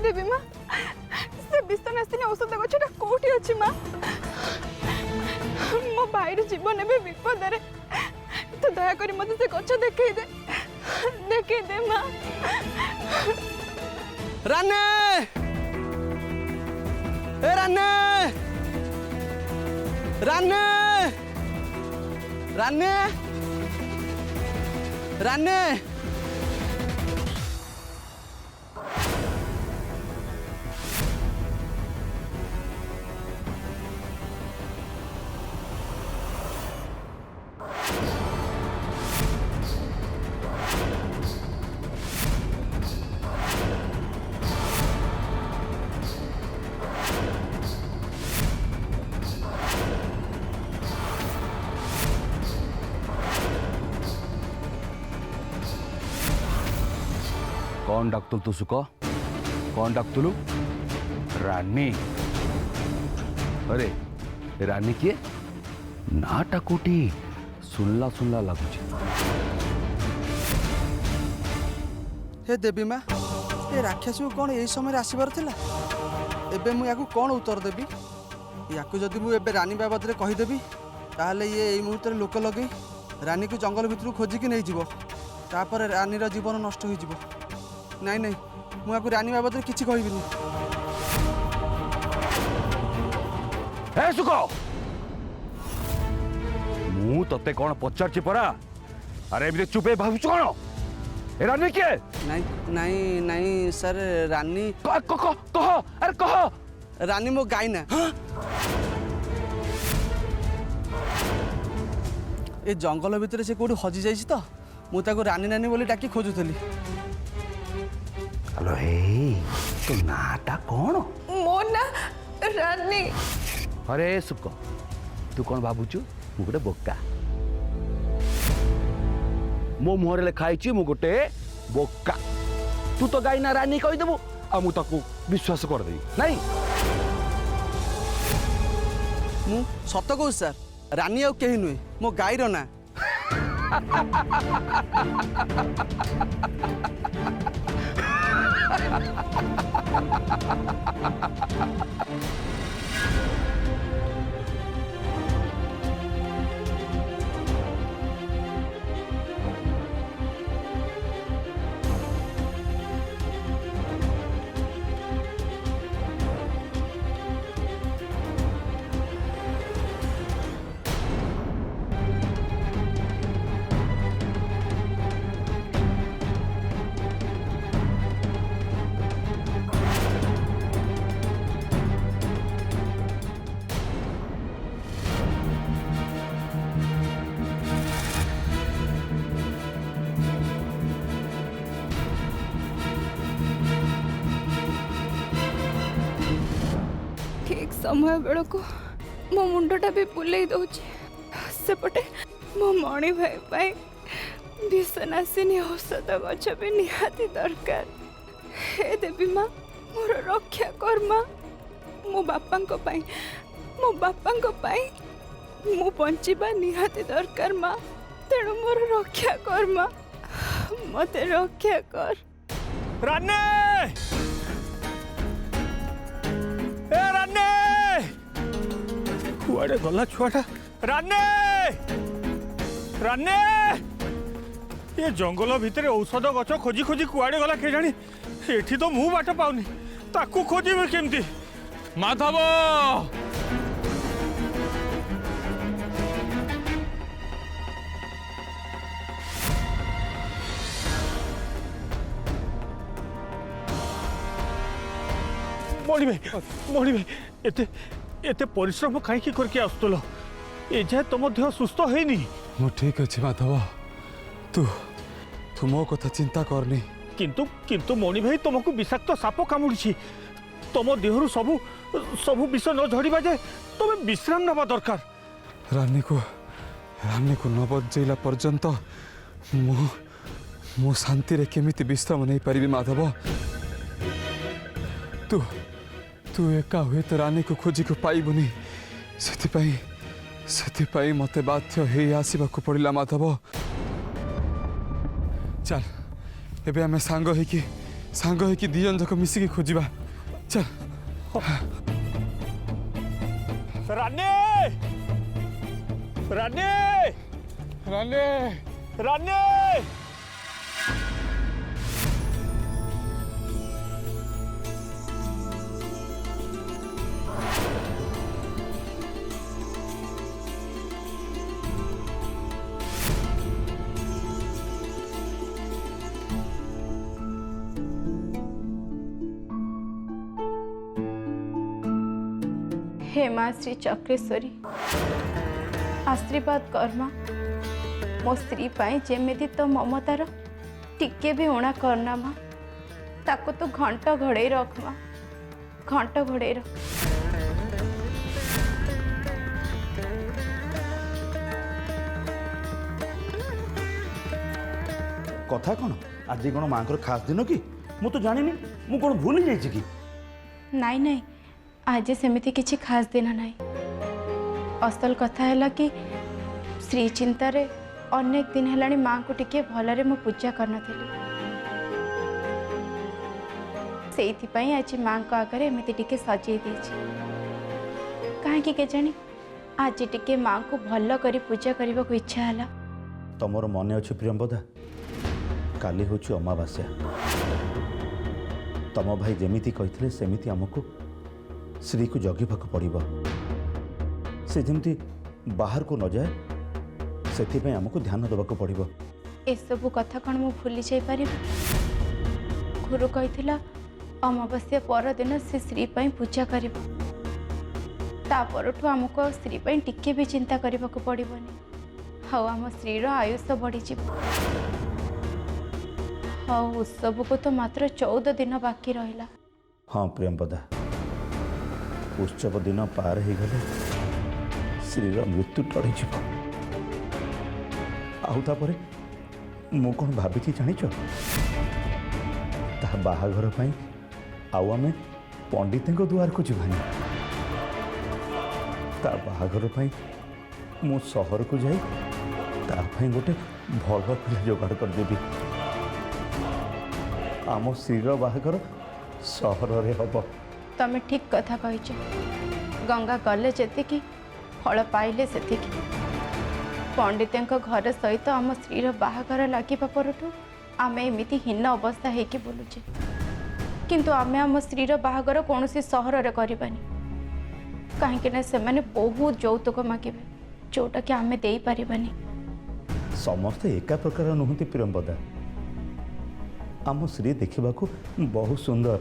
देवी माँ से विषनाशिनी औषध गछटा कोठी अछि माँ मो भाईर जीवन एबे विपद रे तो दया करी मते से गछ देखै दे माँ राने ए राने राने राने राने कौन डाक्तुल तू सुको कौन डाक्तुलु रानी अरे रानी किए नाटा कोटी सुनला सुनला लगुच हे देवी माँ ए राक्षस को कौन यही समय आसबार थिला एबे मु याकू कौन उत्तर देबी याकू जदि मु एबे रानी बाबद रे कहिदेबी ताहले ये एई मुहूर्त रे लोक लगे रानी को जंगल भितर खोजिकी नहीं जीवो तापर रानी जीवन नष्ट हो जीवो नहीं नहीं मुझे रानी बाबद किसी कहबिनी हे सुको मु तते कौन पचारछि परा अरे एबे चुपे भाबुछ कौन ए रानी के नहीं नहीं नहीं सर रानी कह कह कह अरे कह रानी मो गाय ना ए जंगल भितर से कोठी हजि जाइछि तो मु ताको रानी नानी बोली डाकी खोजुथली हेलो हे तो नाटा कौन मो ना रानी अरे सुको तू कौन भाबुछु मु गोटे बोका मो मुहर लिखाई मु गोटे बोका तू तो गाई ना रानी कहीदेबू आ मु ताकू विश्वास कर देई नहीं मु सत कहू सर रानी आउ केही नुहे मो गाईर ना ठीक समय बेल को मो मुंडटा भी बुले दौची सेपटे मो मणि भाई पाई विषनाशिनी औषध गछ भी निहाती दरकार हे देवी माँ मोर रक्षा कर माँ मो बापांको पाई मु बंचिबा निहाती दरकार माँ तेणु मोर रक्षा कर माँ मते रक्षा कर राने ए राने कुआडे गला छुआटा राने राने ये जंगल भितर औषध गछ खोजी खोजी कुआडे गला के जानी एठी तो मु बाट पाउनी ताकू खोजिबे केमती माधव मणि भाई एते एते परिश्रम कहीं करके आसुल ए जाए तुम देह सुस्थ है मु ठीक अच्छे माधव तू तू मो कथा चिंता करनी किंतु किंतु मणि भाई तुमको विषाक्त साप कामुड़ी तुम देहरु सबु सबु विष न झड़वा जाए तुम विश्राम नवा दरकार रानी को न बजेला पर्यंत मु मु शांति रे केमिति विश्राम नहीं पारिबी माधव तू तू एका हुए तो रानी को खोजी को पाइबुनी से मते बाध्य हे आसीबा को पड़िला माधव चल एबे हमें सांग सांग होइकी दी जन जाक मिसिकी खोजिबा चल रानी रानी रानी रानी हे माँ श्री चक्रेश्वरी आशीर्वाद कर्मा मो स्त्री पाई जेमिति तो ममतार टिके भी उणा करना माँ ताको तो घंट घोड़े रख माँ घंट घोड़े रख। कथा कौन आज कौन माँ खास दिन कि मु तो जानी मु कौन भूली जाइए कि नाई नाई आज सेमिति किछि खास दिन नाई असल कथा है कि श्री चिंतारे अनेक दिन है माँ को टिके भलरे मो पूजा करना से आज माँ को आगे एमती टिके सजे कहीं के जानी आज टिके माँ को भल करी पूजा करने को इच्छा है। तुमर मन अच्छे प्रियंबदा काली हूँ अमावास्या तम भाई जमीती कहते सेमिति आमको श्री को जगिबा पड़ो से जमी बाहर को न जाए से आमको ध्यान देवाक पड़ो। एसबू कथा कौन मु भूली जापर गुरु कही अमावास्या परदिन से श्री पाई पूजा कर आमको श्री पाई टिके भी चिंता करने को पड़ोनी हाँ आम श्री आयुष बढ़ी हाँ उत्सव को तो मात्र 14 दिन बाकी रहा। हाँ प्रियंपदा उत्सव दिन पार हो गले श्रीर मृत्यु टड़ी आउे मु कौन भावी जाच बाहाघर आउ आम पंडित दुआर को जीवानी बाहाघर मु सहर को जाई गोटे भल पिला जोगाड़ करदेवी आम श्रीर बाहाघर सहर रे हब। तमें ठीक कथा कही गंगा गले जी फल पाइले से पंडित घर सहित आम स्त्री बाहाघर लगे परठू आम एमती हीन अवस्था होगी बोलुचे किंतु आम आम स्त्री बाहाघर कौन सहर में करवानी कहीं से बहुत यौतुक मागे जोटा कि आम दे पारिबानी। समस्ते एका प्रकार नुहति प्रियंबदा आम श्री देखा बहुत सुंदर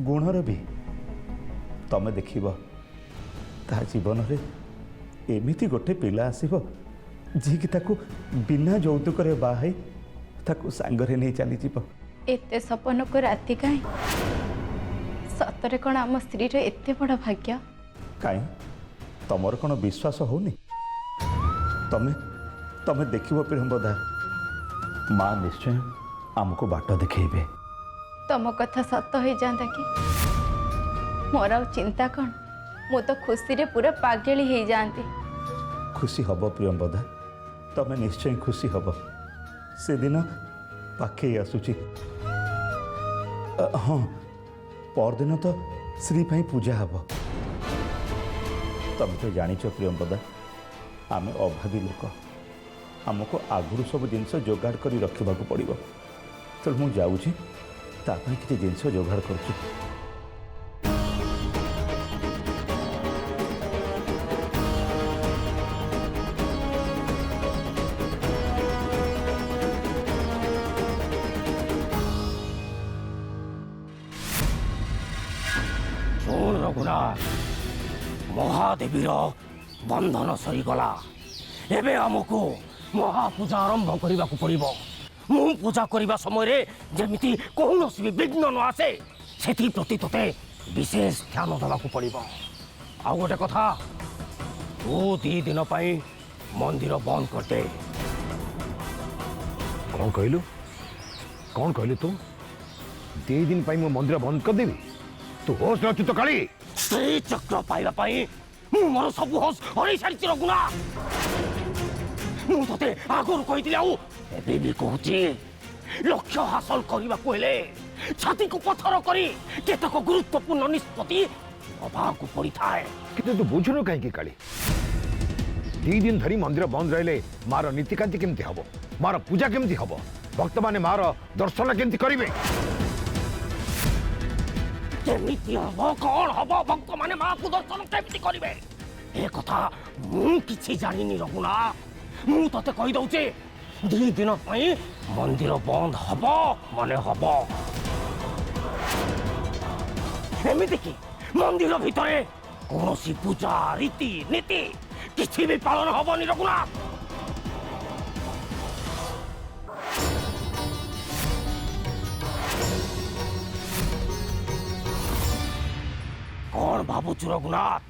गुणर भी तमें देख जीवन रे एमिति गोटे पिला आसीबो जी कि ताकू बिना यौतुक बाहाई ताकू सांगरे नहीं चली जीव एते सपन को राति कहीं सतरे कौन आम स्त्री एते बड़ भाग्य कहीं तमर कौन विश्वास होनी तमें तमें देखिबो प्रियंबदा माँ निश्चय आमको बाट देखेबे। तम कथा सत हो जाता कि मोर आ चिंता कौन मु तो खुशी रे पूरा पागेली हो जाती। खुशी हब प्रियंबदा तमें निश्चय खुशी हब से दिन पाखे आसुची हाँ परदिन तो श्री पाई पूजा हब तमें तो जानिच प्रियंबदा आम अभावी लोक आमको आगुरी सब जिनस जोगाड़ कर रखा पड़ो तो मुझे जाऊँगी किसी जिनस जोगाड़ करुँच। रघुनाथ महादेवीर बंधन सरीगला एबे आमको महापूजा आरंभ करने को पड़ो मु पूजा करने समय जमीती कौन भी विघ्न न आसे से प्रति तोते विशेष ध्यान देवाक पड़ो। आ गोटे कथा तू 2 दिन मंदिर बंद करदे। कौन कहलु तू 2 दिन मो मंदिर बंद करदेवी तू होश अच्छु तो काली श्री चक्र पाइबा मोर सब होश हरई सारी रघुनाथ मुझे आगुरी कही भी कहूँ लक्ष्य हासिल करने को हेले छाती को पथर करी केतक गुरुत्वपूर्ण निष्पत्ति नबाकू पड़ी थाए। किंतु तू बुझुनु कहीं काली 2 दिन धरी मंदिर बंद रहिले मार नीतिकांति केमती हबो, मार पूजा केमती हबो, भक्त माने मार दर्शन केमती करिवे? केमिति हबो कौन हबो भक्त माने मां को दर्शन केमिति करिवे ए कथा मु किछि जानिनी रघुनाथ। मु तते कहि दउचे 2 दिन पई मंदिर बंद हबो माने हबो। एमिति कि मंदिर भितरे कौनसी पूजा रीति नीति किछि भी पालन हबोनी रघुनाथ। कौन भावुचु रघुनाथ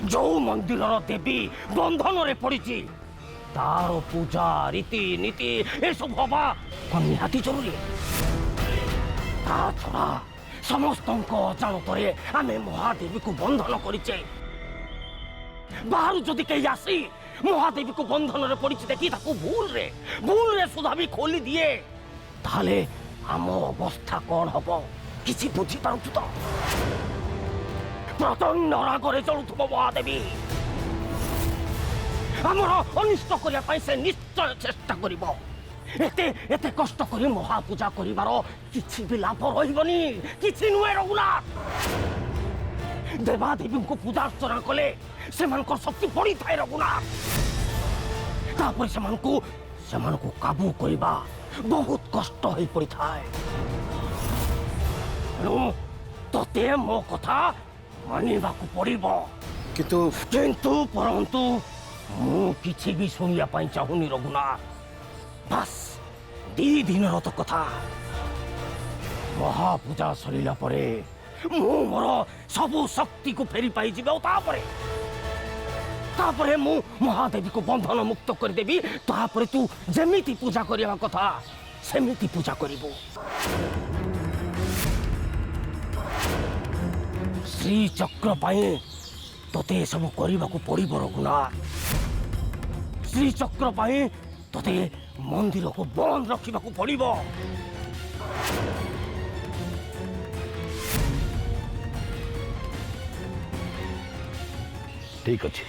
जो मंदिर देवी बंधन रे पड़ी तार पूजा रीति नीति ए सब हवा कौन निहाती जरूरी। ता छड़ा समस्त अजाणतरे आमे महादेवी को बंधन करिचे। बाहर जदि कहीं आसी महादेवी को बंधन रे पड़ी देखी ताको भूल रे सुधा भी खोली दिए ताले आम अवस्था कौन हबो किछि बुझी पाउछु तो। प्रचंड रागरे चलुथुब महादेवी आमर अनिष्ट करिया पाई से निश्चय चेष्टा करिबो। एते एते कष्ट करी महापूजा करिवार किछि भी लाभ रहिबनी किछि नुए रघुनाथ। देवादेवी को पूजा अर्चना कले सेमानकर शक्ति बड़ी थाए रघुनाथ। तापर सेमानकु काबू करिबा बहुत कष्ट होई पड़ी थाए। तते मो कथा मानिबाकू पड़िबो। किंतु परंतु मु किछि भी सुनिया पाई चाहुनी रघुनाथ। बस 2 दिन तो कथा महापूजा सरिला परे मु मोर सबु शक्ति को फेरी पाई जिबे तापरे मु महादेवी को बंधन मुक्त कर देबी। तापरे तू जेमिति पूजा करिया कथा सेमिति पूजा करिबो। श्री चक्र पाए तोते सब करने को पड़ो रघुनाथ। श्री चक्र पाए तोते मंदिर को बंद रखा पड़ो। ठीक अच्छे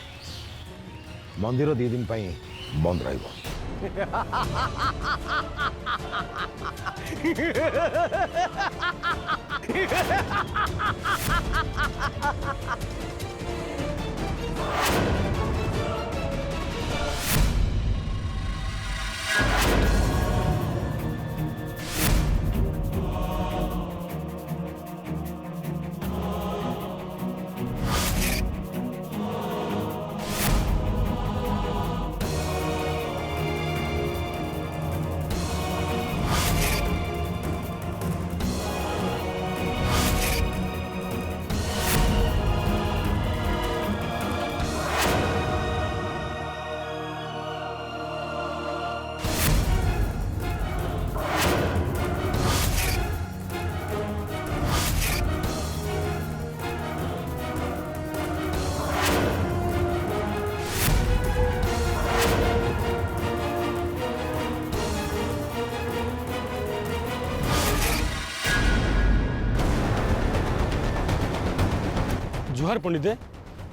मंदिर 2 दिन पाई बंद रहिबो। जुहार पंडिते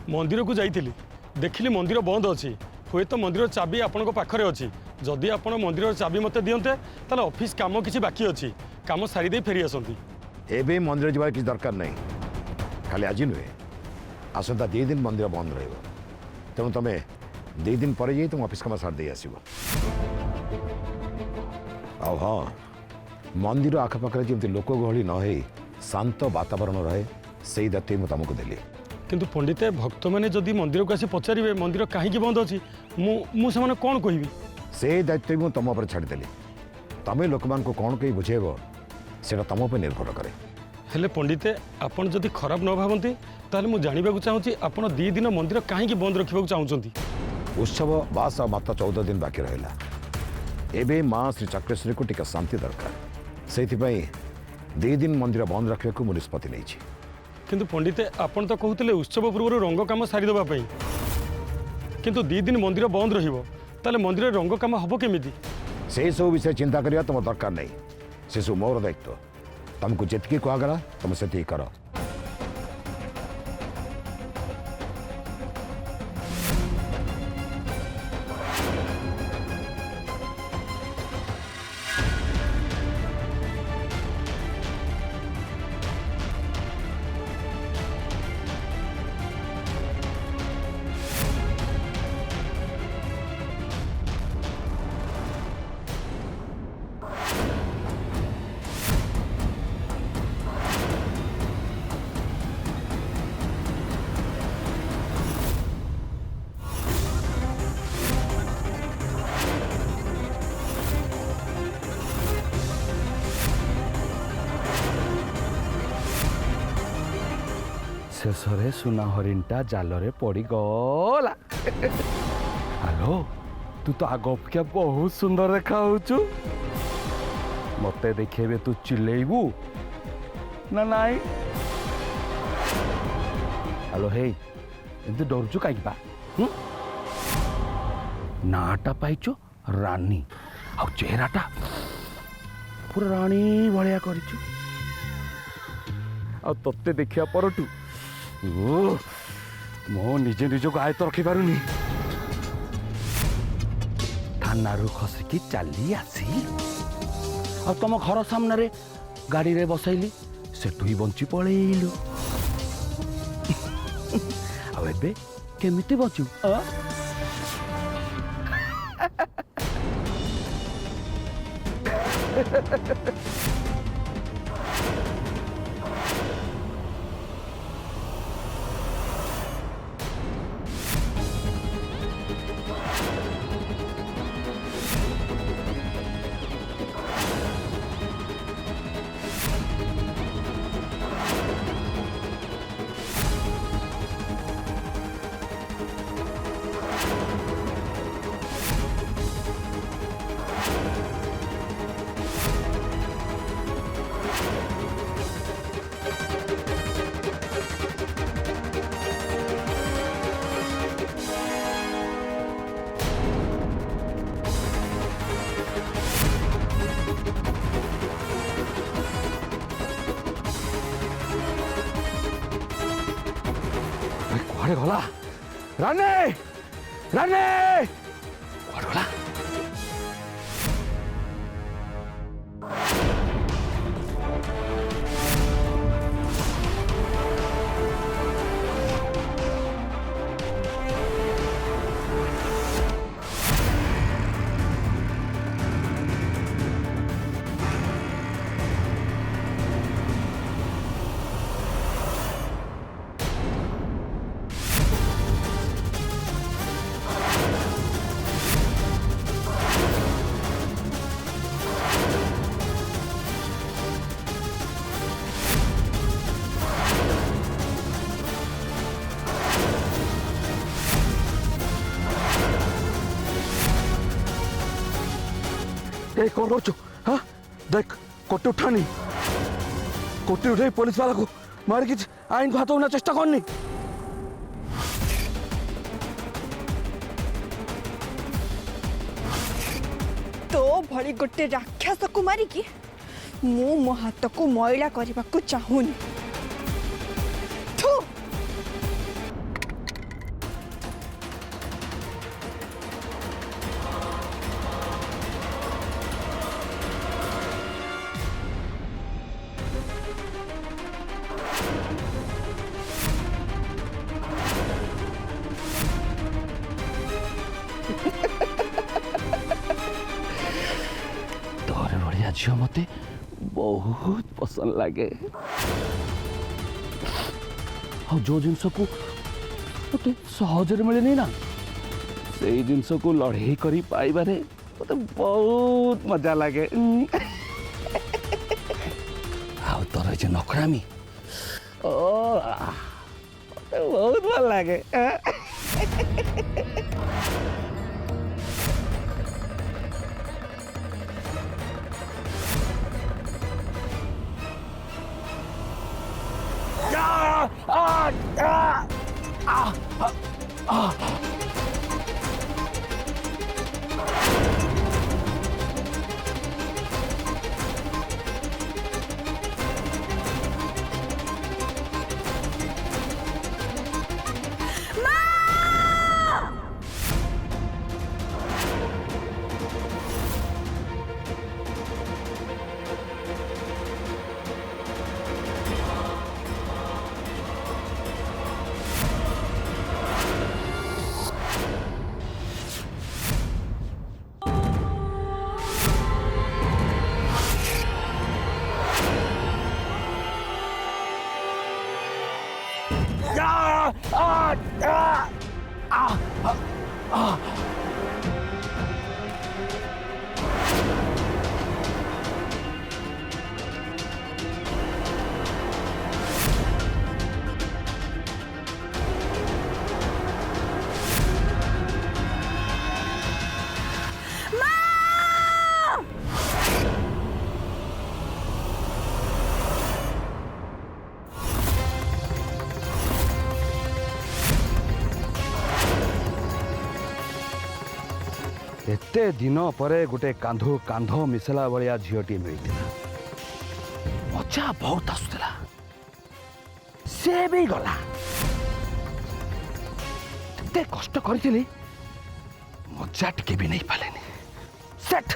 मंदिर को जाइली देखिली मंदिर बंद अच्छी हुए तो मंदिर चाबी आपण पाखरे अच्छी जदि आप मंदिर चाबी मत दियंते ताले ऑफिस काम किसी बाकी अच्छी काम सारी दे फेरी आसंती। एबे मंदिर जबार किसी दरकार नहीं खाली आज नुहे आसंता 2 दिन मंदिर बंद रहिबो। तेणु तुम 2 दिन पर जाई तुम ऑफिस काम सार दे आसीबो। आ हाँ मंदिर आखपाखरे जमती लोक गहली न होई शांत वातावरण रहे से दायित्व मुझे तुमको देली। किंतु पंडिते भक्त मैंने जदि मंदिर को आसी पचारे मंदिर कहीं बंद अच्छी मुझे कौन कहबी से दायित्व मुझे तुम पर छाड़देली। तुम लोक मान को कौन कही बुझेब से तुम पर निर्भर करे। हेले पंडिते आपन जदि खराब न भावती ताले मु जानिबा को चाहूची आपन 2 दिन मंदिर कहीं बंद रखा चाहूँगी। उत्सव बास मात्र 14 दिन बाकी रहा। एबे माँ श्री चक्रेश्वरी को टिका शांति दरकार से 2 दिन मंदिर बंद रखा को निष्पत्ति नहीं। किंतु पंडिते आपन तो कहते उत्सव पूर्व रंग काम सारीदेवाई किंतु 2 दिन मंदिर बंद रहिबो ताले मंदिर रंग काम हबो केमिति से सब विषय चिंता करिया तुम दरकार नहीं। से सब मोर दायित्व। तुमको जितकी कहगला तुम से कर। शेषरे सुना हरिणटा जालरे पड़ी गला। हेलो तू तो आग अपेक्षा बहुत सुंदर देखा मत देखे तू चिल्लेबू ना नाई। हेलो हे एमती डरुचु कहीं नाटा पाइचु रानी आ चेहराटा पूरा रानी भाया कर तत्ते देखा परटू मो निजे निज को आयत रखी पारुनी। थाना खसिकी चली आसी आ तुम घर सामने गाड़ी रे बसैली सेठू ही बंची पलैलु। आबे केमिति बचू कुआड़े गला राने राने कुआड़े गला। कौन करो हाँ देख कोटी उठानी कोटी उठे पुलिस वाला को मार कि आईन को हाथ होना चेष्टा करनी। तो भली गोटे राक्षस को मारिकी मु मो हाथ को मैला करने को चाहूनी। झील मत बहुत पसंद लगे जो जिनस को मत सहजरे मिले ना से जिनस को लड़े कर पाइबारे मत बहुत मजा लगे। आ तोर जो नखरामी बहुत भल लगे। एते दिन परे गोटे कांधो कांध मिसला भलिया झीटी मिलता मजा बहुत आसुला से भी गला एते कष्ट करी मजा टिके भी नहीं पाले सेट